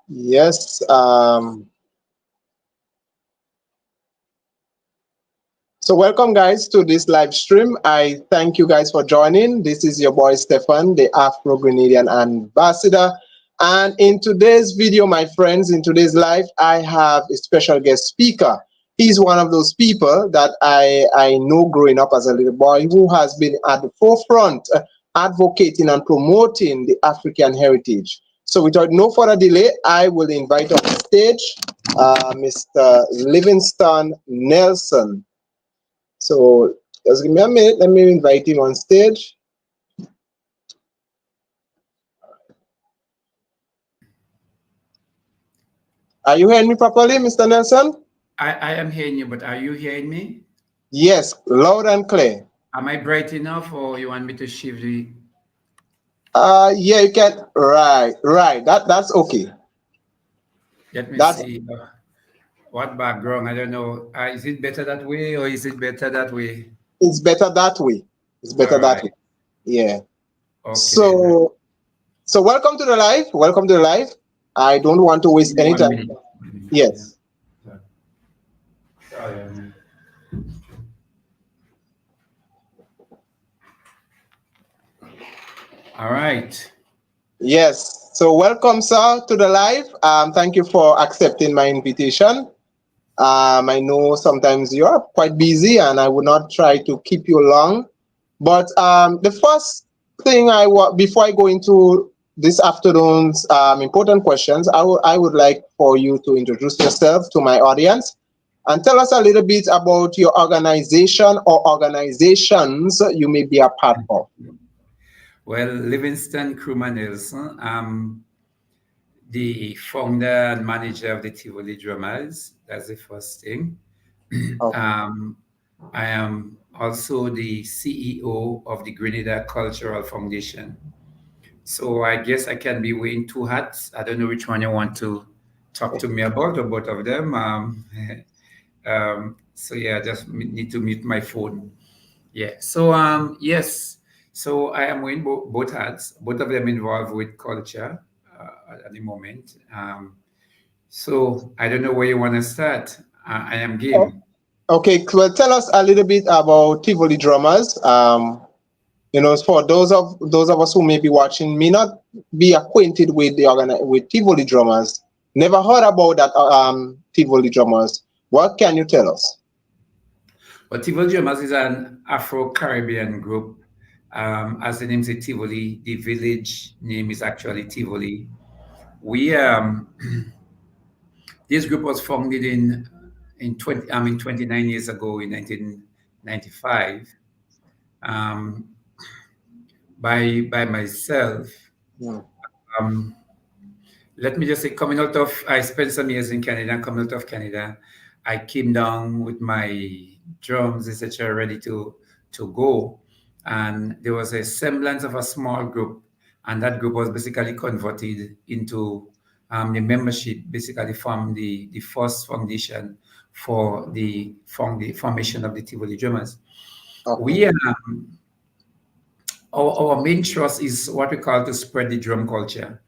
Yes. So welcome guys to this live stream. I thank you guys for joining. This is your boy Stefan, the Afro-Grenadian ambassador. And in today's video, my friends, in today's live, I have a special guest speaker. He's one of those people that I know growing up as a little boy who has been at the forefront advocating and promoting the African heritage. So without no further delay, I will invite on stage Mr. Livingston Nelson. So just give me a minute. Let me invite him on stage. Are you hearing me properly, Mr. Nelson? I am hearing you, but are you hearing me? Yes, loud and clear. Am I bright enough, or you want me to shift the? Yeah, you can. Right. That's okay. Let me see. What background? I don't know. Is it better that way, or is it better that way? It's better that way. It's better that way. Yeah. Okay. So welcome to the live. Welcome to the live. I don't want to waste any time. Yes. All right. Yes. So welcome, sir, to the live. Thank you for accepting my invitation. I know sometimes you are quite busy, and I would not try to keep you long. But the first thing before I go into this afternoon's important questions, I would like for you to introduce yourself to my audience and tell us a little bit about your organization or organizations you may be a part of. Well, Livingston Krumah Nelson. I'm the founder and manager of the Tivoli Drummers. That's the first thing. Okay. I am also the CEO of the Grenada Cultural Foundation. So I guess I can be wearing two hats. I don't know which one you want to talk to me about, or both of them. So yeah, I just need to mute my phone. Yeah. So yes. So I am wearing both hats. Both of them involved with culture at the moment. So I don't know where you want to start. I am game. Okay, well, tell us a little bit about Tivoli Drummers. For those of us who may be watching may not be acquainted with with Tivoli Drummers, never heard about that Tivoli Drummers. What can you tell us? Well, Tivoli Drummers is an Afro-Caribbean group. As the name says, Tivoli, the village name is actually Tivoli. We this group was founded in 29 years ago in 1995 by myself. Let me just say, I spent some years in Canada. Coming out of Canada, I came down with my drums, etc., ready to go, and there was a semblance of a small group, and that group was basically converted into the membership, basically from the first foundation for the formation of the Tivoli Drummers. Okay. We our main thrust is what we call to spread the drum culture.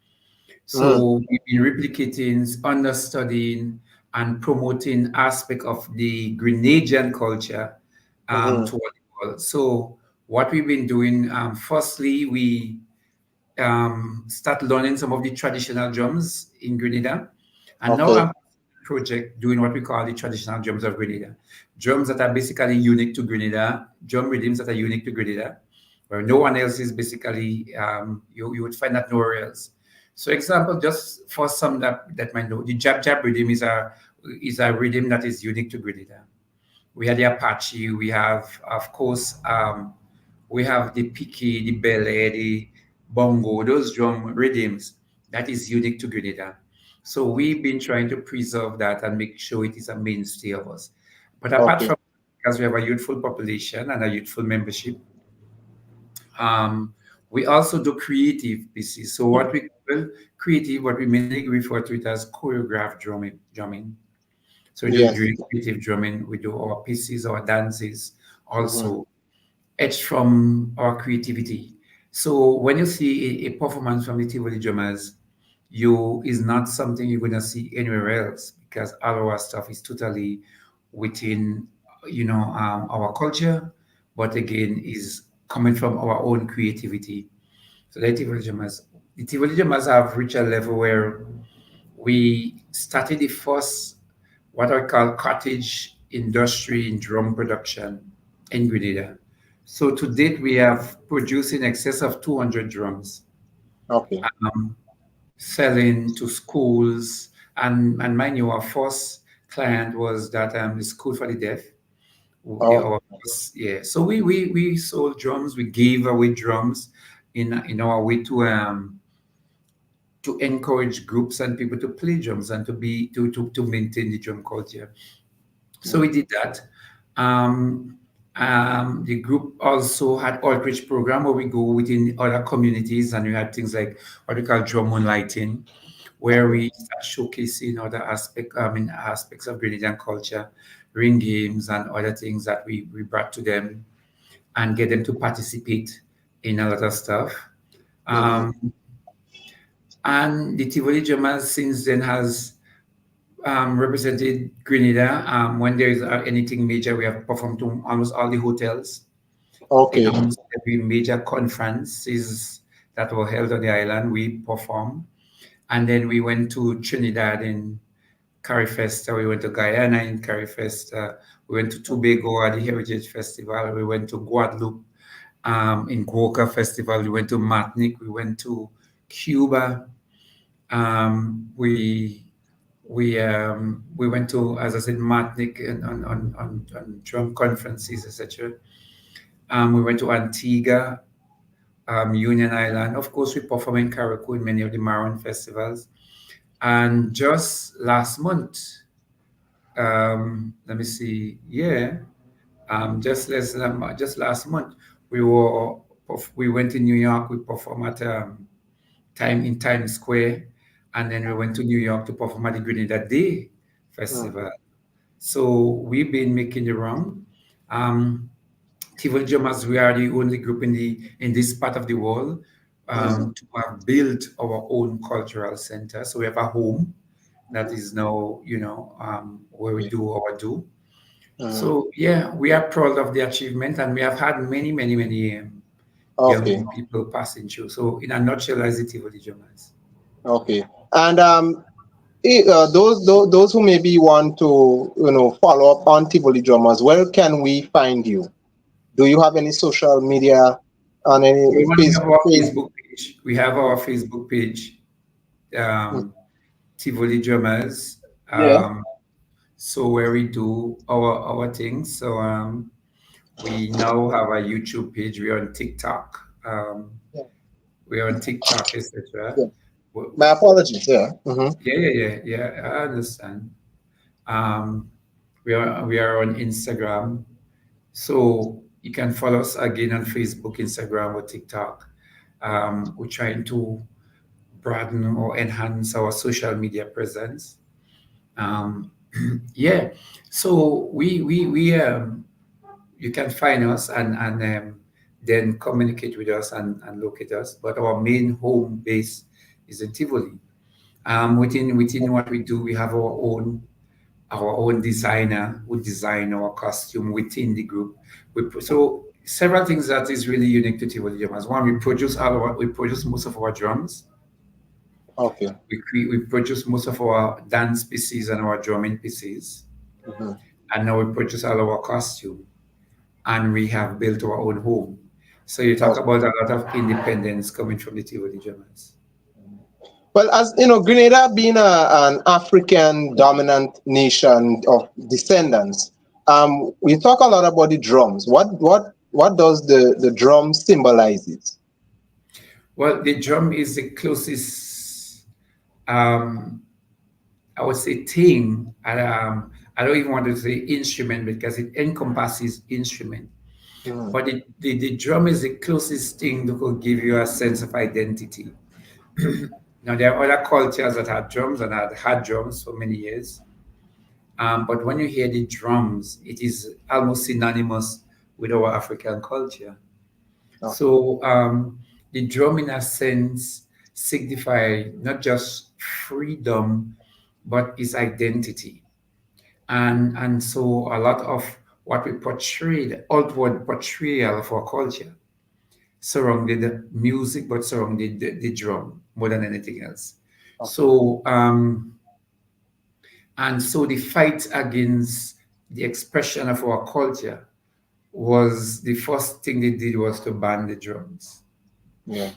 So we've been replicating, understudying, and promoting aspect of the Grenadian culture to the world. So what we've been doing, firstly, we start learning some of the traditional drums in Grenada, and now I'm project doing what we call the traditional drums of Grenada. Drums that are basically unique to Grenada, drum rhythms that are unique to Grenada, where no one else is basically, you would find that nowhere else. So example, just for some that might know, the jab jab rhythm is a rhythm that is unique to Grenada. We have the Apache, we have, of course, we have the Piki, the Bele, the Bongo, those drum rhythms that is unique to Grenada. So we've been trying to preserve that and make sure it is a mainstay of us. But apart from, because we have a youthful population and a youthful membership, we also do creative pieces. So what we call creative, what we mainly refer to it as choreographed drumming. So we do creative drumming. We do our pieces, our dances, also etched from our creativity. So when you see a performance from the Tivoli Drummers, you is not something you're gonna see anywhere else because all our stuff is totally within, our culture, but again is coming from our own creativity. So the Tivoli Jamas have reached a level where we started the first what I call cottage industry in drum production in Grenada. So to date, we have produced in excess of 200 drums, Okay. selling to schools. And mind you, our first client was that the School for the Deaf. Oh, Our first, yeah. So we sold drums, we gave away drums in our way to encourage groups and people to play drums and to maintain the drum culture. So we did that. Um, the group also had outreach program where we go within other communities and we had things like what we call drum moonlighting, where okay. we start showcasing other aspects of Grenadian culture, ring games and other things that we brought to them and get them to participate in a lot of stuff. Mm-hmm. Um, and the Tivoli Jamas since then has represented Grenada. When there is anything major, we have performed to almost all the hotels in Okay. almost every major conferences that were held on the island. We performed, and then we went to Trinidad in Carifesta. We went to Guyana in Carifesta. We went to Tobago at the Heritage Festival. We went to Guadeloupe in Guoka Festival. We went to Martinique. We went to Cuba. We went to, as I said, Martinique and on drum conferences, etc. We went to Antigua, Union Island. Of course, we performed in Carriacou in many of the Maroon festivals. And just last month, let me see, yeah, just last month, we were we went to New York. We performed at Times Square, and then we went to New York to perform at the Grenada Day Mm. Festival. So we've been making the round. Um, Tivoli Jamas, we are the only group in this part of the world Mm. to have built our own cultural center. So we have a home that is now, where we Yeah. do our do. Mm. So yeah, we are proud of the achievement, and we have had many, many, many Okay. young people passing through. So in a nutshell, as the Tivoli Jamas. Okay. And those who maybe want to follow up on Tivoli Drummers, where can we find you? Do you have any social media on any We want to have our face? Facebook page. We have our Facebook page, um, Tivoli Drummers. Yeah. So where we do our things. So we now have a YouTube page. We're on TikTok. Yeah. We're on TikTok, etc. Yeah. My apologies. Yeah. Mm-hmm. Yeah. I understand. Um, we are on Instagram. So you can follow us again on Facebook, Instagram, or TikTok. We're trying to broaden or enhance our social media presence. Um, yeah, so we you can find us and then communicate with us and locate us. But our main home base is in Tivoli. Within what we do, we have our own designer who design our costume within the group. So several things that is really unique to Tivoli Drummers. One, we produce most of our drums. Okay. We produce most of our dance pieces and our drumming pieces, Mm-hmm. and now we produce all our costume, and we have built our own home. So you talk Okay. about a lot of independence coming from the Tivoli Drummers. Well, as you know, Grenada being an African dominant nation of descendants, we talk a lot about the drums. What does the drum symbolizes? Well, the drum is the closest, um, I would say, thing. I don't even want to say instrument because it encompasses instrument. Mm. But the drum is the closest thing that could give you a sense of identity. Now, there are other cultures that had drums and had drums for many years. But when you hear the drums, it is almost synonymous with our African culture. Okay. So the drum, in a sense, signify not just freedom, but its identity. And so a lot of what we portray, the outward portrayal of our culture, surrounded the music, but surrounded the drum more than anything else. Okay. So, and so the fight against the expression of our culture was the first thing they did was to ban the drums. Yeah.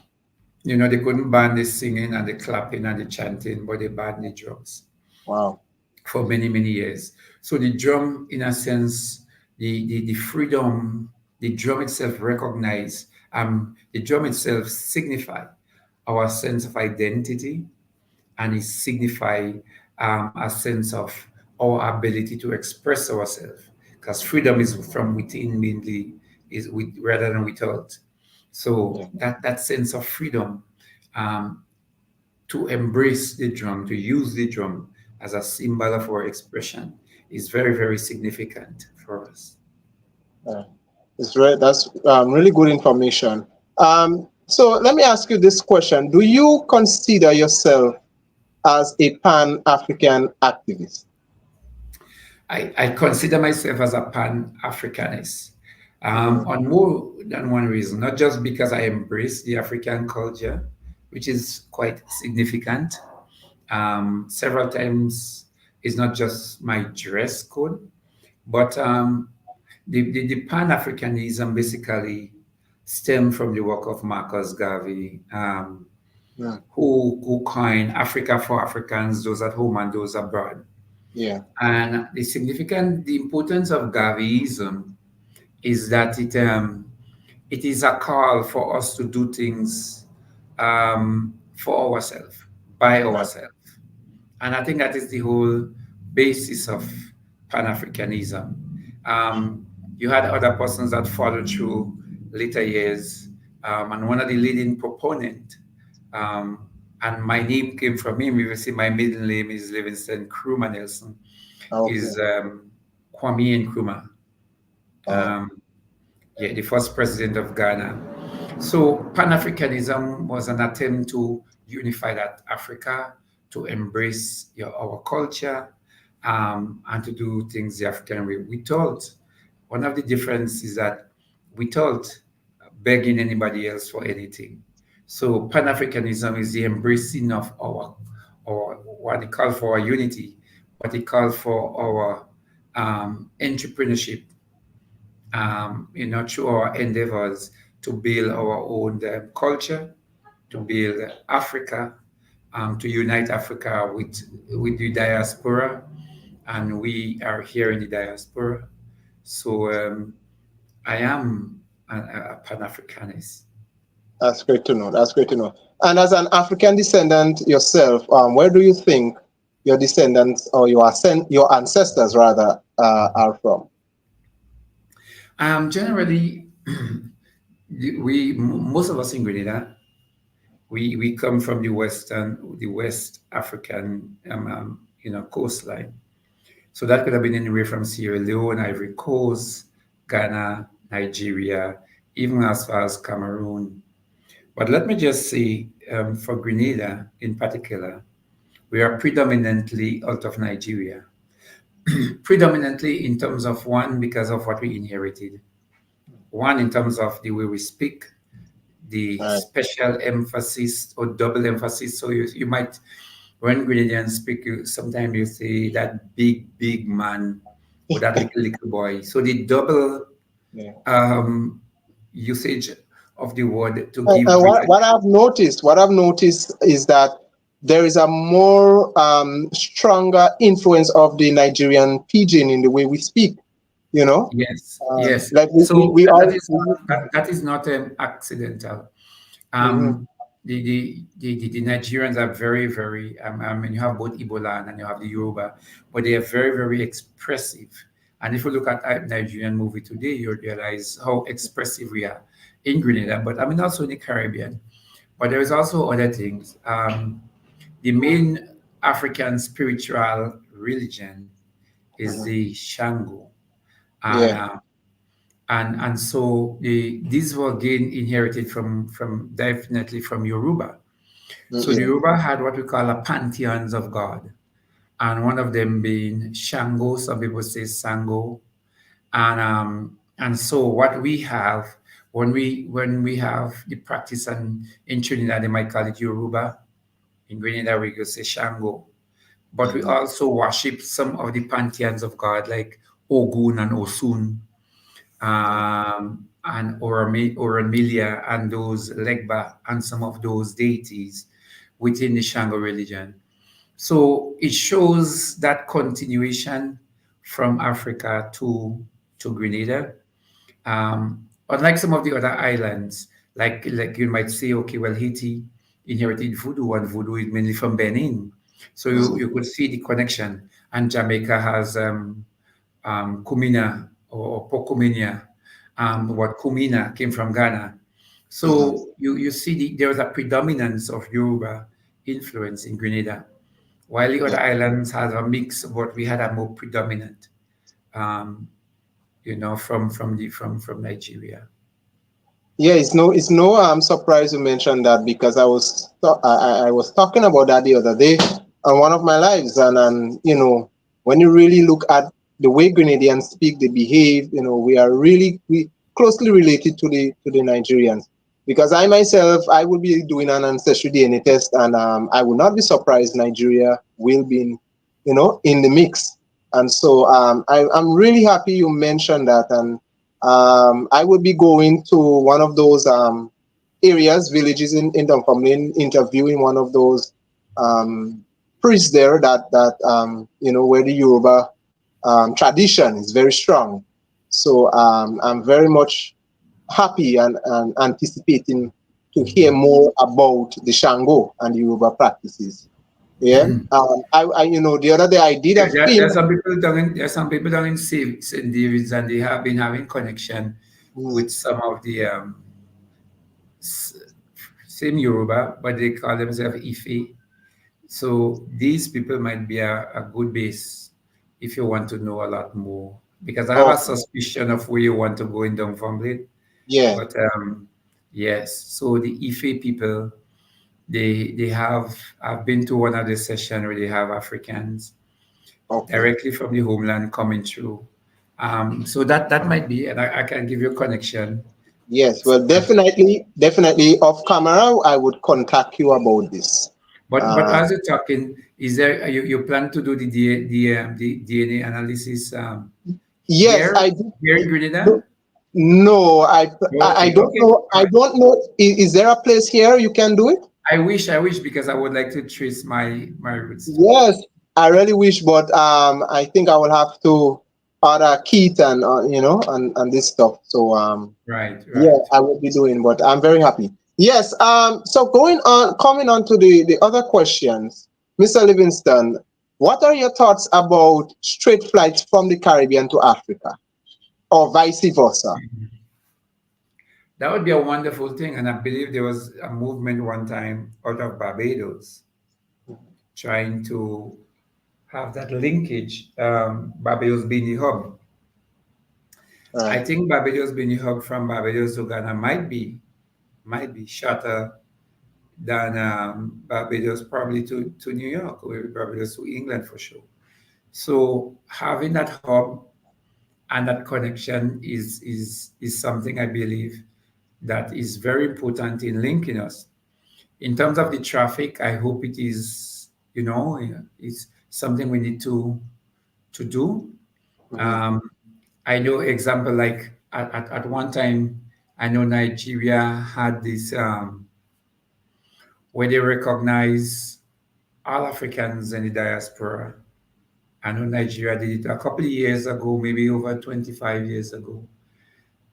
You know, they couldn't ban the singing and the clapping and the chanting, but they banned the drums Wow. for many, many years. So the drum, in a sense, the freedom, the drum itself recognize, the drum itself signify our sense of identity, and it signify a sense of our ability to express ourselves. Because freedom is from within mainly, is with rather than without. So Yeah. that sense of freedom, um, to embrace the drum, to use the drum as a symbol of our expression is very, very significant for us. Yeah. That's really good information. So let me ask you this question: do you consider yourself as a Pan-African activist? I consider myself as a Pan-Africanist, Mm, on more than one reason, not just because I embrace the African culture, which is quite significant. Several times, it's not just my dress code, but the Pan-Africanism basically stem from the work of Marcus Garvey, mm, who coined Africa for Africans, those at home and those abroad. yeah. And the importance of Garveyism is that it is a call for us to do things for ourselves, by Right. ourselves. And I think that is the whole basis of Pan Africanism. Um, you had other persons that followed through later years, and one of the leading proponent, um, and my name came from him. You will see my middle name is Livingston Krumah Nelson, Okay. is Kwame Nkrumah. Oh, Um, yeah, the first president of Ghana. So Pan Africanism was an attempt to unify that Africa, to embrace our culture, and to do things the African way. We thought one of the differences is that we thought begging anybody else for anything. So Pan Africanism is the embracing of our what they call for our unity, what they call for our entrepreneurship, through our endeavors to build our own culture, to build Africa, to unite Africa with the diaspora, and we are here in the diaspora. So I am a Pan Africanist. that's great to know. That's great to know. And as an African descendant yourself, where do you think your descendants or your ancestors rather are from? Generally, most of us in Grenada, we come from the West African, coastline. So that could have been anywhere from Sierra Leone, Ivory Coast, Ghana, Nigeria, even as far as Cameroon. But let me just say, for Grenada in particular, we are predominantly out of Nigeria. Predominantly in terms of one, because of what we inherited. One, in terms of the way we speak, the Right. special emphasis or double emphasis. So you might, when Grenadians speak, sometimes you say that big man or that little boy. So the double Yeah. um, usage of the word to And give greater. what I've noticed is that there is a more stronger influence of the Nigerian pidgin in the way we speak. You know, Yes, yes. like So we that all. is not that is not accidental. Mhm. Um, the Nigerians are very, very, I mean, you have both Ebola and you have the Yoruba, but they are very, very expressive. And if you look at a Nigerian movie today, you realize how expressive we are in Grenada, but I mean also in the Caribbean. But there is also other things. The main African spiritual religion is Mhm. the Shango. And Yeah. so these were again inherited from definitely from Yoruba. So the Yeah. Yoruba had what we call a pantheons of God, and one of them being Shango. Some people say Sango, and so what we have when we have the practice, and in Trinidad they might call it Yoruba. In Grenada we go say Shango, but we Mhm. also worship some of the pantheons of God like Ogun and Osun, and Oramilia and those Legba and some of those deities within the Shango religion. So it shows that continuation from Africa to Grenada. Unlike some of the other islands, like you might say, okay, well, Haiti inherited voodoo, and voodoo is mainly from Benin. So you Mhm. could see the connection. And Jamaica has Kumina or Pokumina, what Kumina came from Ghana. Mhm. So you see there's a predominance of Yoruba influence in Grenada, while the Yeah. other islands had a mix, but we had a more predominant, um, from Nigeria. Yeah, it's no surprise you mentioned that because I was talking about that the other day on one of my lives, and when you really look at the way Grenadians speak, they behave, we closely related to the Nigerians, because I myself, I will be doing an ancestry DNA test, and I would not be surprised Nigeria will be in the mix. And so I'm really happy you mentioned that. And I would be going to one of those areas, villages in Dunfermline, interviewing one of those priests there, where the Yoruba tradition is very strong. So I'm very much happy and anticipating to hear more about the Shango and the Yoruba practices. Yeah. The other day I did a There film. are some people down in St. David's, and they have been having connection Mm, with some of the s- same Yoruba, but they call themselves Ife. So these people might be a good base if you want to know a lot more. Because I have a okay. suspicion of where you want to go in Dunfermline. Yeah. But yes, so the Ife people, they have. I've been to one of the sessions where they have Africans Okay. directly from the homeland coming through. So that might be, and I can give you a connection. Yes, well, definitely off camera, I would contact you about this. But Uh, as you're talking, is there you plan to do the DNA analysis yes, here I do. here in Grenada? No, no, I Okay, don't okay, know. all I right. don't know. Is there a place here you can do it? I wish because I would like to trace my roots too. Yes, I really wish, but I think I will have to order kit and and this stuff. So Right, yeah, right. I will be doing, but I'm very happy. Yes. So coming on to the other questions, Mr. Livingston, what are your thoughts about straight flights from the Caribbean to Africa, or vice versa? That would be a wonderful thing, and I believe there was a movement one time out of Barbados trying to have that linkage. Barbados being the hub. I Right. think Barbados being the hub from Barbados to Ghana might be shorter than Barbados probably to New York, or Barbados to England for sure. So having that hub and that connection is something I believe that is very important in linking us. In terms of the traffic, I hope it is, it's something we need to do. Mhm. Um, I know example like at one time, I know Nigeria had this where they recognize all Africans in the diaspora. I know Nigeria did it a couple of years ago, maybe over 25 years ago.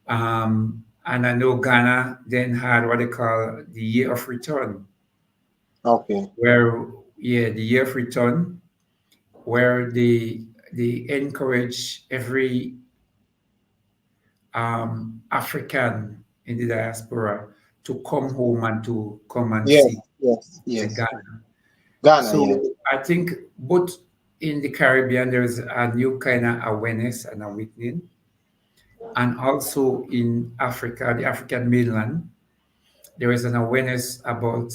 And I know Ghana then had what they call the year of return, Okay. where, yeah, the year of return, where they encourage every African in the diaspora to come home and to come and Yes. see Yes. the Yes. Ghana. Ghana. So Yes. I think both in the Caribbean there's a new kind of awareness and awakening, and also in Africa, the African mainland, there is an awareness about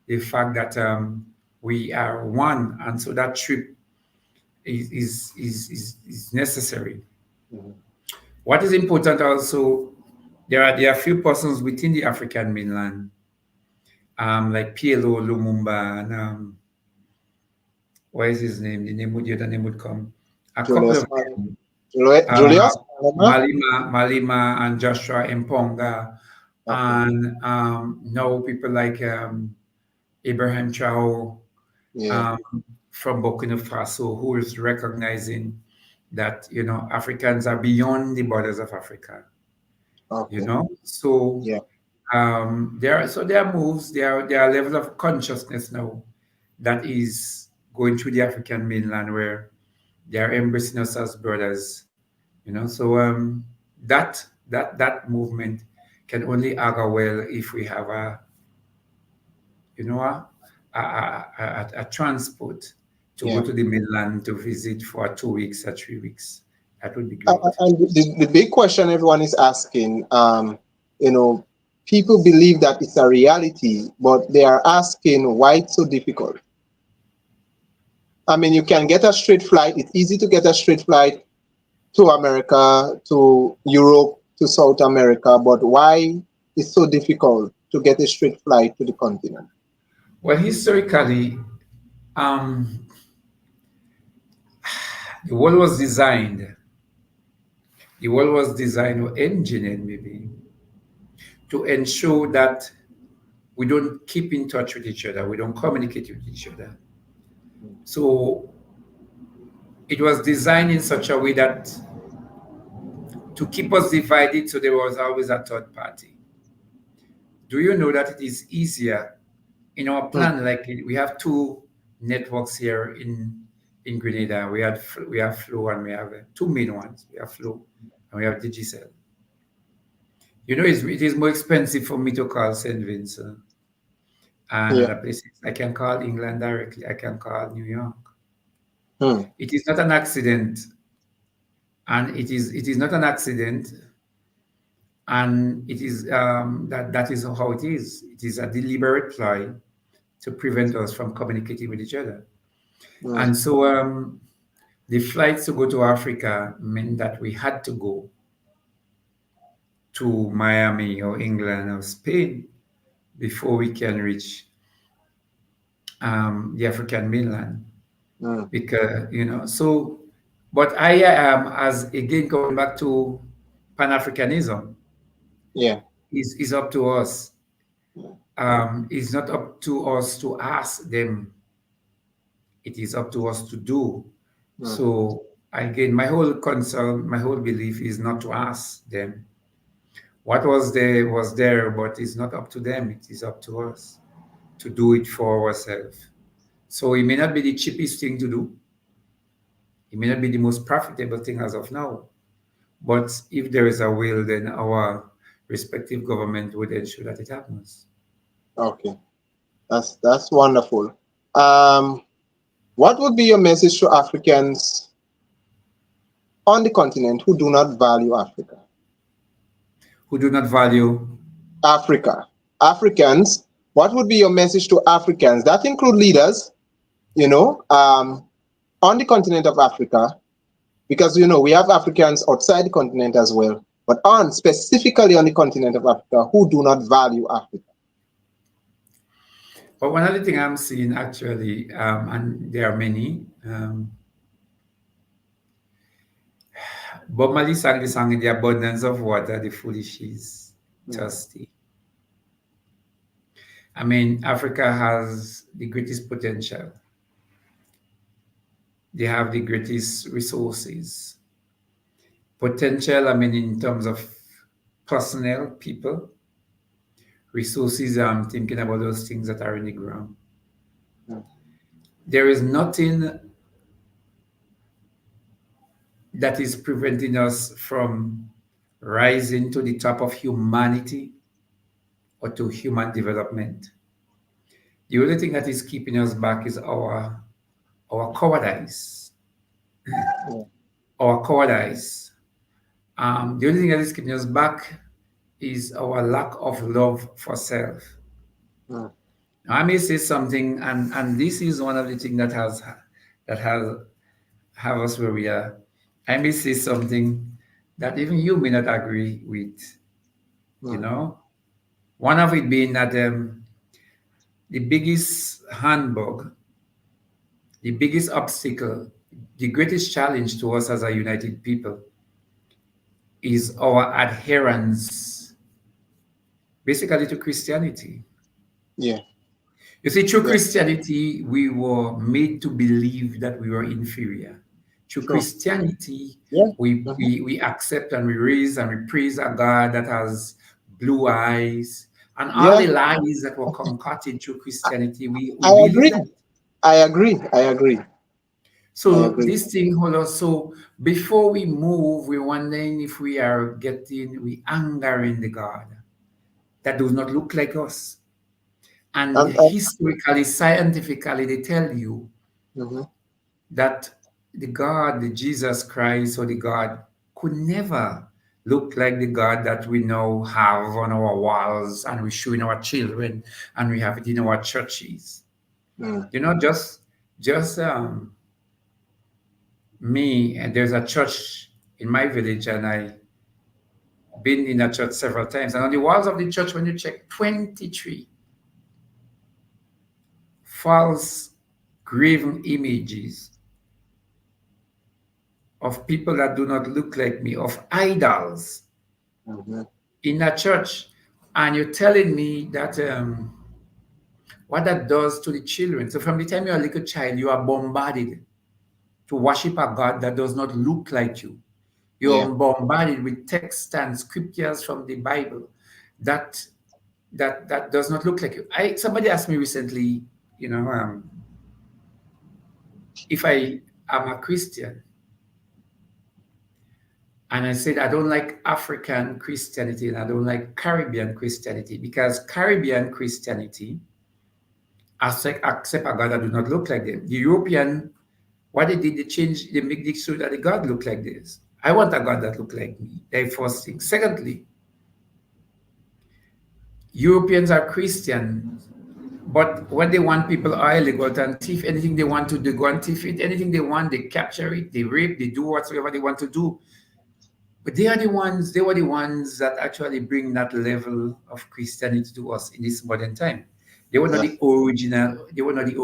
the fact that we are one, and so that trip is necessary. Mhm. What is important also, there are few persons within the African mainland, like PLO Lumumba and what is his name? The name would come. A couple Julius of them, Julius Malema? Malima and Joshua Mponga, Okay. and now people like Abraham Chao Yeah. um, from Burkina Faso, who is recognizing that Africans are beyond the borders of Africa. Okay. So Yeah. there are moves, there are levels of consciousness now that is going through the African mainland where they are embracing us as brothers. So that movement can only augur well if we have you know a transport to go Yeah. to the mainland to visit for 2 weeks or 3 weeks. That would be great. And the big question everyone is asking, you know, people believe that it's a reality, but they are asking why it's so difficult. I mean, you can get a straight flight. It's easy to get a straight flight to America, to Europe, to South America, but why it's so difficult to get a straight flight to the continent? Well, historically, um, the world was designed. The world was designed or engineered maybe to ensure that we don't keep in touch with each other, we don't communicate with each other. So it was designed in such a way that to keep us divided, so there was always a third party. Do you know that it is easier in our Hmm. plan? Like we have two networks here in Grenada. We have Flow and we have two main ones. We have Flow and we have Digicel. It is more expensive for me to call St. Vincent and Yeah. other places. I can call England directly. I can call New York. Hmm. It is not an accident, and it is not an accident, and it is that is how it is. It is a deliberate ploy to prevent us from communicating with each other. Hmm. And so the flights to go to Africa meant that we had to go to Miami or England or Spain before we can reach the African mainland. Hmm. Because so, but I am, as again, coming back to Pan-Africanism, Yeah. is up to us. It's not up to us to ask them. It is up to us to do. Hmm. So again, my whole concern, my whole belief is not to ask them. What was there was there, but it's not up to them. It is up to us to do it for ourselves. So it may not be the cheapest thing to do. It may not be the most profitable thing as of now. But if there is a will, then our respective government would ensure that it happens. Okay. That's wonderful. Um, what would be your message to Africans on the continent who do not value Africa? Who do not value. Africa. Africans, what would be your message to Africans? That include leaders, you know, on the continent of Africa, because we have Africans outside the continent as well, but on specifically on the continent of Africa who do not value Africa. But one other thing I'm seeing actually, and there are many, Bob Marley sang the song, "In the abundance of water, the foolish is Mm, thirsty." I mean, Africa has the greatest potential. They have the greatest resources. Potential, I mean, in terms of personnel, people, resources, I'm thinking about those things that are in the ground. mm, There is nothing that is preventing us from rising to the top of humanity or to human development. The only thing that is keeping us back is our cowardice. yeah, Our cowardice. The only thing that is keeping us back is our lack of love for self. mm, I may say something, and this is one of the things that has have us where we are. I may say something that even you may not agree with. You Mm, know, one of it being that the biggest handbug, the biggest obstacle, the greatest challenge to us as a united people is our adherence, basically to Christianity. yeah, You see, through yeah, Christianity, we were made to believe that we were inferior. Through true. Christianity, Yeah, we accept and we raise and we praise a God that has blue eyes and all yeah. the lies that were concocted through Christianity. We I believe agree. that. I agree. I agree. I So agree. this thing, hold on. So before we move, we're wondering if we angering the God that does not look like us. And And historically, scientifically, they tell you mhm. that the God, the Jesus Christ, or the God could never look like the God that we now have on our walls and we show in our children and we have it in our churches. Mm, You know, just me, and there's a church in my village, and I been in a church several times. And on the walls of the church, when you check, 23 false graven images of people that do not look like me, of idols mhm. in that church. And you're telling me that what that does to the children. So from the time you're a little child, you are bombarded to worship a God that does not look like you. You're Yeah. bombarded with texts and scriptures from the Bible that that does not look like you. I Somebody asked me recently, you know, if I am a Christian, and I said I don't like African Christianity and I don't like Caribbean Christianity because Caribbean Christianity accept a God that do not look like them. The European, what they did, they changed, they make it so that the God look like this. I want a God that look like me. That's first thing. Secondly, Europeans are Christian, but when they want people oil, they go out and thief anything they want to. They go and thief it. Anything they want, they capture it. They rape. They do whatsoever they want to do. But they are the ones. They were the ones that actually bring that level of Christianity to us in this modern time. They were not Yeah. the original. They were not the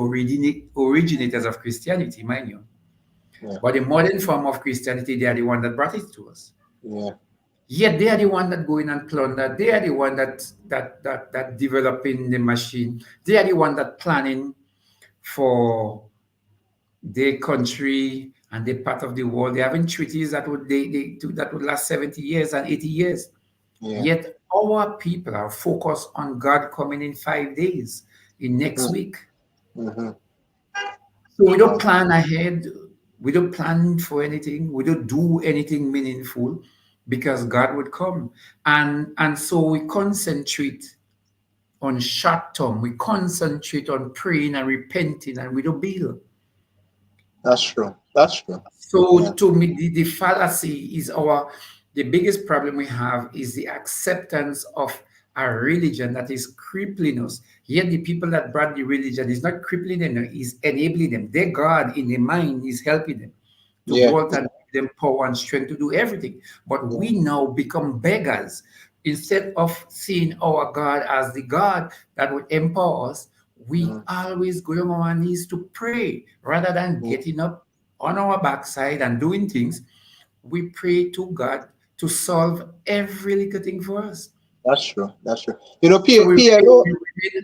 originators of Christianity, mind you. Yeah. But the modern form of Christianity, they are the one that brought it to us. Yeah. Yet they are the one that go in and plunder. They are the one that developing the machine. They are the one that planning for their country and their part of the world. They're having treaties that would last 70 years and 80 years. Yeah. Yet our people are focused on God coming in 5 days, in next Mm, week. mhm. So we don't Wow. plan ahead. We don't plan for anything. We don't do anything meaningful because God would come. And so we concentrate on short term. We concentrate on praying and repenting and we don't build. That's true. That's true. So Yeah. to me, the fallacy is the biggest problem we have is the acceptance of a religion that is crippling us. Yet the people that brought the religion is not crippling them, is enabling them. Their God in their mind is helping them to Yeah. go out and give them power and strength to do everything. But Yeah. we now become beggars. Instead of seeing our God as the God that would empower us, we Mm, always go on our knees to pray rather than mm. getting up on our backside and doing things. We pray to God to solve every little thing for us. That's true. That's true. You know, So PLO.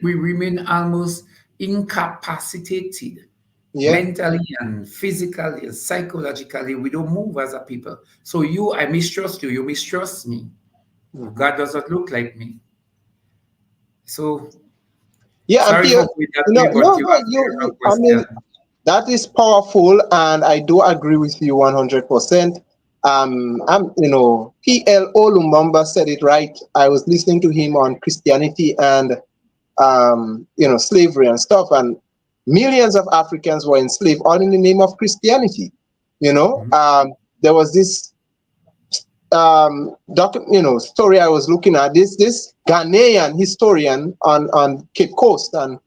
we remain almost incapacitated Yeah. mentally and physically and psychologically. We don't move as a people. So I mistrust you, you mistrust me. Mhm. God does not look like me. So Yeah, and sorry PLO. for with that No, way, but no, you no. asked me a wrong I mean, question. that is powerful, and I do agree with you 100%. PLO Lumumba said it right. I was listening to him on Christianity and slavery and stuff, and millions of Africans were enslaved all in the name of Christianity. Mhm. There was this story I was looking at. This Ghanaian historian on Cape Coast, and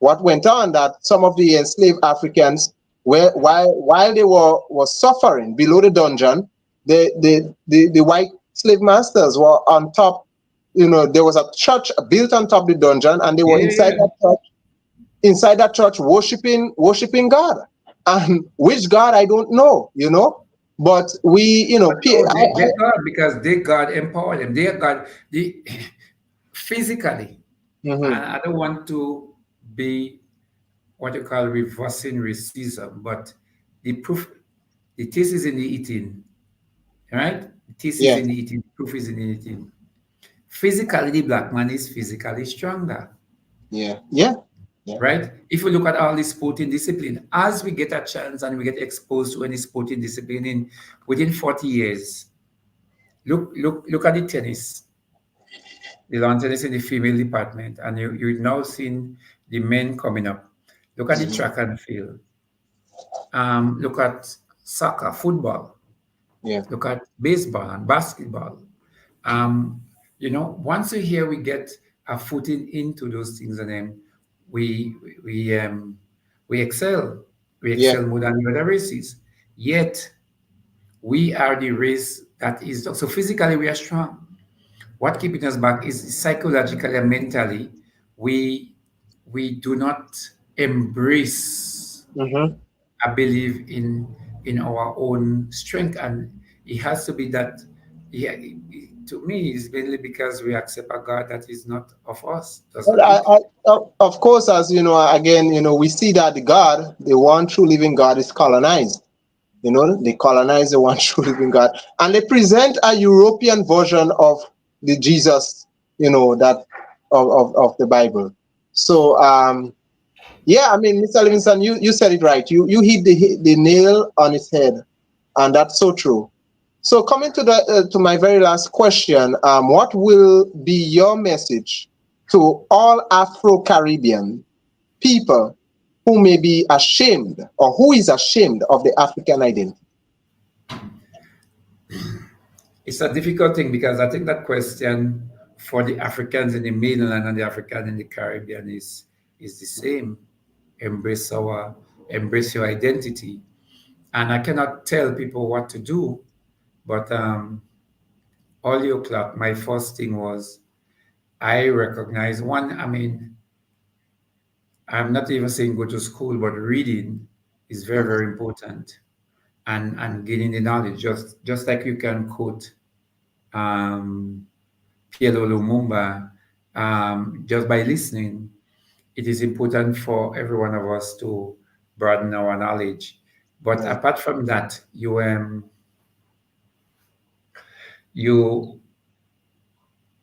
what went on, that some of the enslaved Africans were, while they were suffering below the dungeon, the white slave masters were on top. You know, there was a church built on top of the dungeon, and they were Yeah, yeah, yeah. inside that church worshiping God, and which God I don't know, you know, but we, you know, But no, they God, because they God empower them. They are God they, physically. And Mhm. I don't want to be what you call reversing racism, but the proof, the taste is in the eating, right? The taste is Yeah, in the eating, proof is in the eating. Physically, the black man is physically stronger, yeah, yeah, yeah, right? If we look at all the sporting discipline, as we get a chance and we get exposed to any sporting discipline in within 40 years, look at the tennis, the lawn tennis in the female department, and you've now seen the men coming up. Look at the mhm, track and field. Look at soccer, football. yeah, Look at baseball and basketball. Um, once a year we get a footing into those things, and then we we um, we excel. We yeah. excel more than the other races. Yet we are the race that is so physically we are strong. What keeping us back is psychologically and mentally. We we do not embrace. Mhm. I believe in our own strength, and it has to be that. Yeah, to me, it's mainly because we accept a God that is not of us, does But not look like. of course, as you know, again, you know, we see that the God, the one true living God, is colonized. You know, they colonize the one true living God, and they present a European version of the Jesus, you know, that of the Bible. So, yeah, I mean, Mr. Livingston, you said it right. You hit the nail on its head, and that's so true. So, coming to the to my very last question, what will be your message to all Afro-Caribbean people who may be ashamed or who is ashamed of the African identity? It's a difficult thing because I think that question for the Africans in the mainland and the African in the Caribbean is the same. Embrace our embrace your identity. And I cannot tell people what to do, but all your clock, my first thing was I recognize one, I mean, I'm not even saying go to school, but reading is very, Mhm. very important, and gaining the knowledge. Just like you can quote um, Pierre Lumumba, just by listening, it is important for every one of us to broaden our knowledge. But Yeah, apart from that, you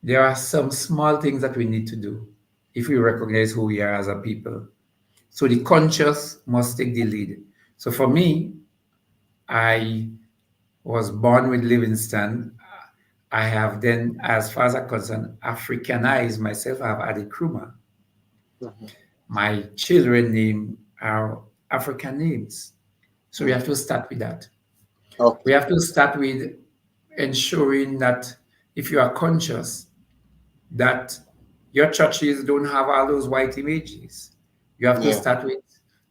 there are some small things that we need to do if we recognize who we are as a people. So the conscious must take the lead. So for me, I was born with Livingston. I have then, as far as I'm concerned, Africanized myself. I've added Krumah. mhm. My children name are African names. So we Yeah. have to start with that. We Okay. have to start with ensuring that if you are conscious that your churches don't have all those white images. You have to Yeah. start with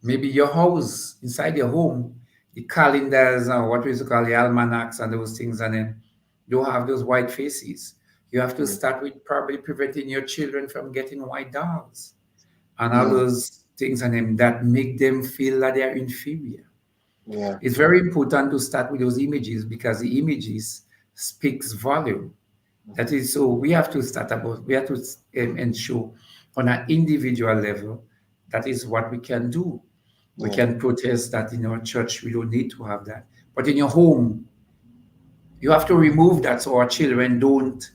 maybe your house, inside your home, the calendars and what we used to call the almanacs and those things, and then don't have those white faces. You have to Mm. start with probably preventing your children from getting white dolls and all Mm. those things and them that make them feel that they are inferior. Yeah. It's very important to start with those images because the images speaks volume. That is, so we have to start about, we have to ensure on an individual level, that is what we can do. We Yeah. can protest that in our church, we don't need to have that. But in your home, you have to remove that so our children don't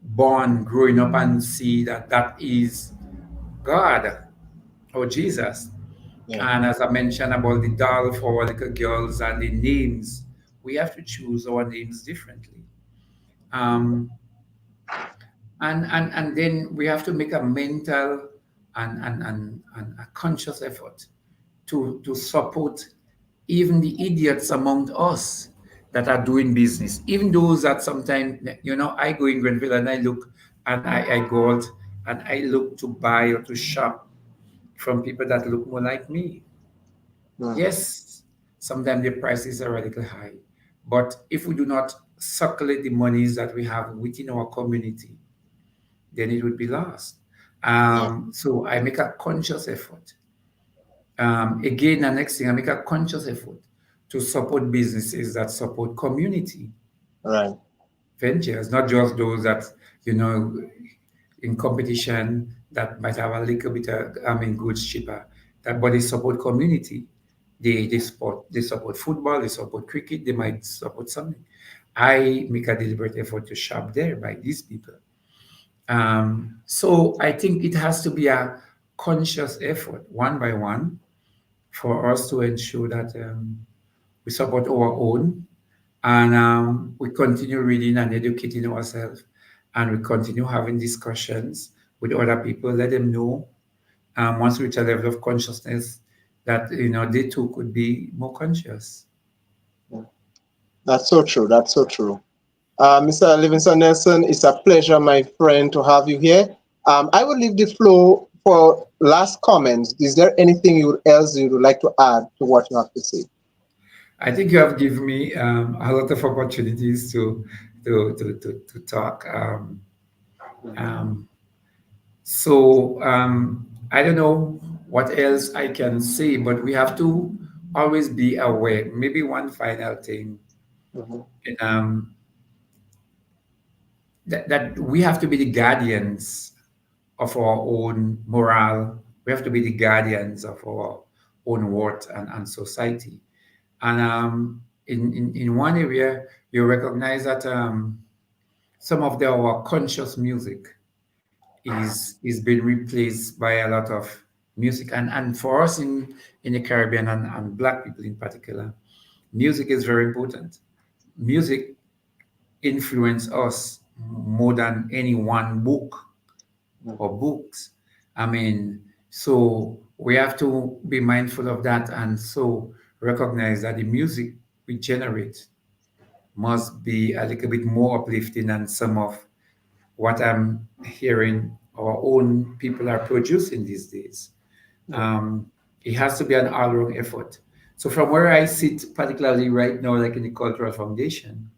born growing up and see that that is God or Jesus. Yeah. And as I mentioned about the doll for our little girls and the names, we have to choose our names differently. Um, and then we have to make a mental and a conscious effort to support even the idiots among us that are doing business, even those that sometimes, I go in Grenville and I look and I go out and I look to buy or to shop from people that look more like me. mm, Yes, sometimes the prices are a little high, but if we do not circulate the monies that we have within our community, then it would be lost. yeah, So I make a conscious effort. Again, the next thing, I make a conscious effort to support businesses that support community right. ventures, not just those that, you know, in competition that might have a little bit of, goods cheaper. That, but they support community. They support football, they support cricket, they might support something. I make a deliberate effort to shop there by these people. So I think it has to be a conscious effort, one by one, for us to ensure that we support our own, and we continue reading and educating ourselves, and we continue having discussions with other people. Let them know, once we reach a level of consciousness, that they too could be more conscious. Yeah. That's so true. That's so true. Mr. Livingston Nelson, it's a pleasure, my friend, to have you here. I will leave the floor for last comments. Is there anything else you would like to add to what you have to say? I think you have given me a lot of opportunities to talk. Um, so I don't know what else I can say, but we have to always be aware. Maybe one final thing, Mhm. um, that we have to be the guardians of our own morale. We have to be the guardians of our own worth and society. And in one area, you recognize that some of our conscious music is being replaced by a lot of music. And for us in the Caribbean, and Black people in particular, music is very important. Music influence us more than any one book or books. I mean, so we have to be mindful of that, and so recognize that the music we generate must be a little bit more uplifting than some of what I'm hearing our own people are producing these days. Yeah. Um, it has to be an all-round effort. So from where I sit, particularly right now, like in the Cultural Foundation,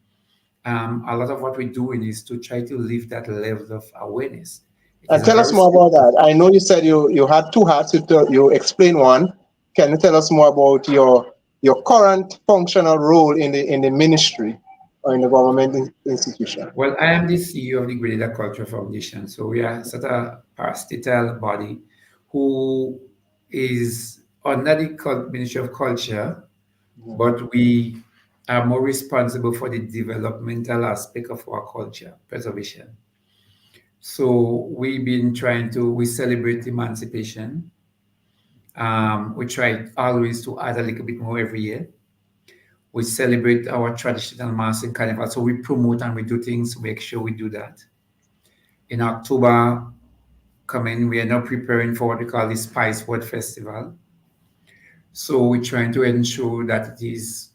a lot of what we're doing is to try to lift that level of awareness. It is a Tell us very more about simple. that. I know you said you had two hats. You explain one. Can you tell us more about your current functional role in the ministry or in the government institution? Well, I am the CEO of the Grenadian Cultural Foundation. So we are such a parastatal body who is under the Ministry of Culture, but we are more responsible for the developmental aspect of our culture preservation. So we celebrate emancipation. We try always to add a little bit more every year. We celebrate our traditional mass and carnival. So we promote and we do things to make sure we do that. In October coming, we are now preparing for what we call the Spice World Festival. So we're trying to ensure that it is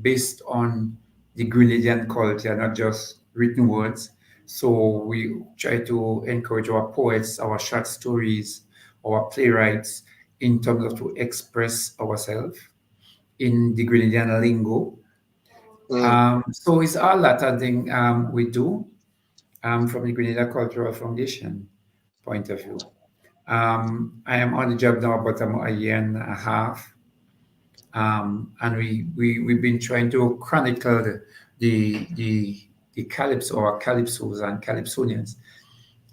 based on the Grenadian culture, not just written words. So we try to encourage our poets, our short stories, our playwrights in terms of to express ourselves in the Grenadian lingo. Mm, So it's all that I think we do from the Grenadian Cultural Foundation point of view. I am on the job now about a year and a half, and we've been trying to chronicle the calypso or calypsos and calypsonians,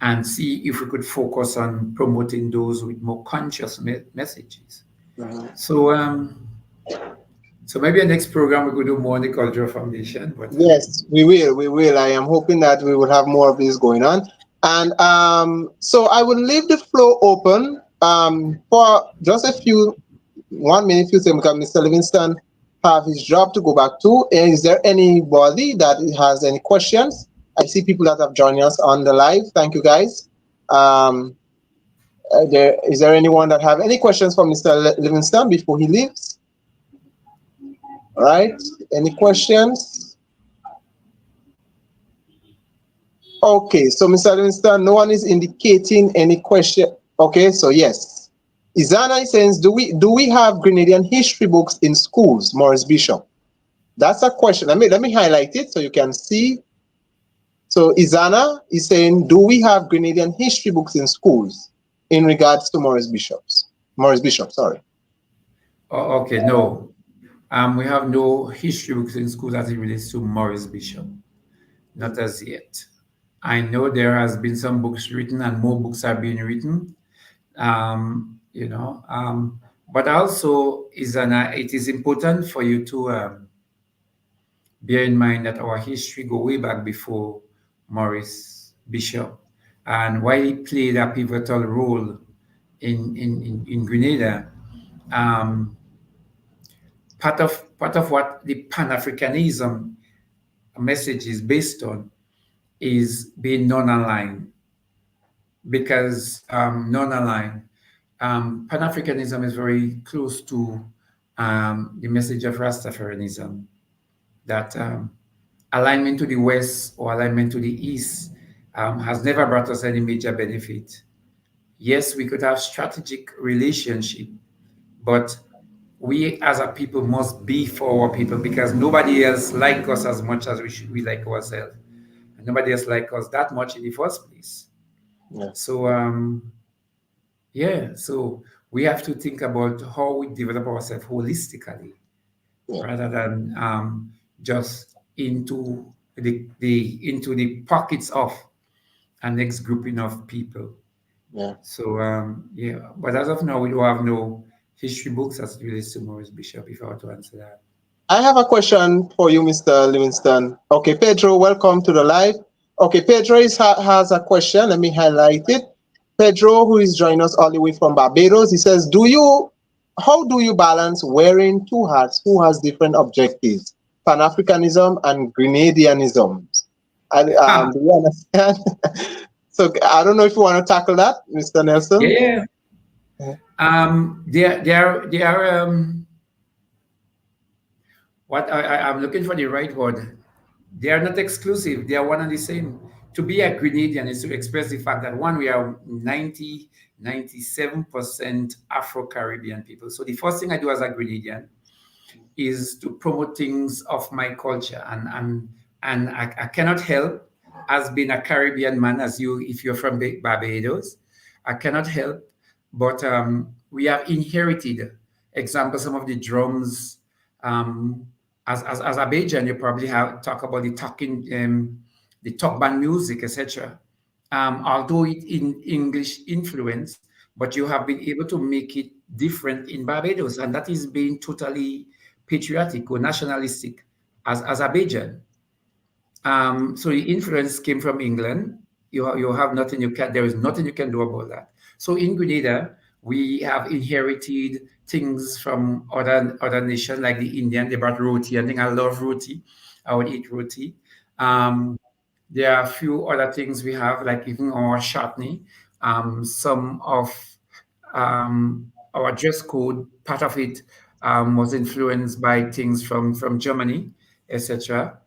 and see if we could focus on promoting those with more conscious messages. mhm. So maybe a next program we could do more on the Cultural Foundation, but Yes, we will. We will. I am hoping that we will have more of this going on. And so I will leave the floor open for just a few 1 minute, few seconds, because Mr. Livingston have his job to go back to. Is there anybody that has any questions? I see people that have joined us on the live. Thank you, guys. Um, is there anyone that have any questions for Mr. Livingston before he leaves? All right. Any questions? Okay, so Mr. Livingston, no one is indicating any question. Okay, so yes. Izana is saying, do we have Grenadian history books in schools, Morris Bishop? That's a question. Let me highlight it so you can see. So Izana is saying, do we have Grenadian history books in schools in regards to Morris Bishop, sorry. Oh, okay, no. We have no history books in schools as it relates to Morris Bishop. Not as yet. I know there has been some books written and more books are being written. You know, but also it is important for you to bear in mind that our history go way back before Morris Bishop, and why he played a pivotal role in Grenada. Um, part of what the Pan-Africanism message is based on is being non-aligned, because non-aligned, Pan-Africanism is very close to the message of Rastafarianism, that alignment to the west or alignment to the east has never brought us any major benefit. Yes, we could have strategic relationship, but we as a people must be for our people, because nobody else like us as much as we like ourselves, and nobody else like us that much in the first place. Yeah. So yeah, so we have to think about how we develop ourselves holistically, Yeah. rather than just into the pockets of a next grouping of people. Yeah. So yeah, but as of now, we don't have no history books as it relates to Morris Bishop. If I were to answer that. I have a question for you, Mr. Livingston. Okay, Pedro, welcome to the live. Okay, Pedro has a question. Let me highlight it. Pedro, who is joining us all the way from Barbados, he says, how do you balance wearing two hats who has different objectives, Pan-Africanism and Grenadianism? Ah, Do you understand? So I don't know if you want to tackle that, Mr. Nelson. yeah. They are what I'm looking for the right word. They are not exclusive. They are one and the same. To be a Grenadian is to express the fact that one, we are 97% Afro-Caribbean people. So the first thing I do as a Grenadian is to promote things of my culture, and I cannot help, as being a Caribbean man, as you, if you're from Barbados, I cannot help but we have inherited, example, some of the drums. As a Bajan, you probably have talk about the talk band music, etc. Although it in English influence, but you have been able to make it different in Barbados, and that is being totally patriotic or nationalistic as Azerbaijan. So the influence came from England. You have nothing you can. There is nothing you can do about that. So in Grenada, we have inherited things from other nations, like the Indian. They brought roti. I think I love roti. I would eat roti. Um, there are a few other things we have, like even our chutney. Some of our dress code, part of it was influenced by things from Germany, etc.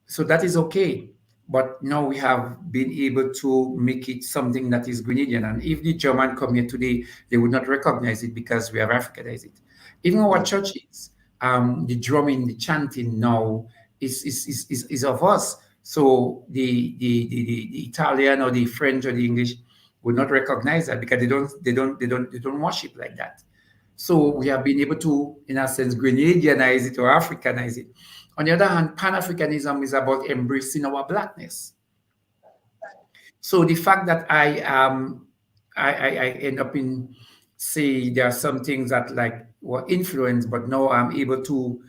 So that is okay. But now we have been able to make it something that is Grenadian. And if the German come here today, they would not recognize it because we have Africanized it. Even our churches, the drumming, the chanting now is of us. So the Italian or the French or the English would not recognize that, because they don't worship like that. So we have been able to, in a sense, Grenadianize it or Africanize it. On the other hand, Pan-Africanism is about embracing our blackness. So the fact that I end up in, say, there are some things that like were influenced, but now I'm able to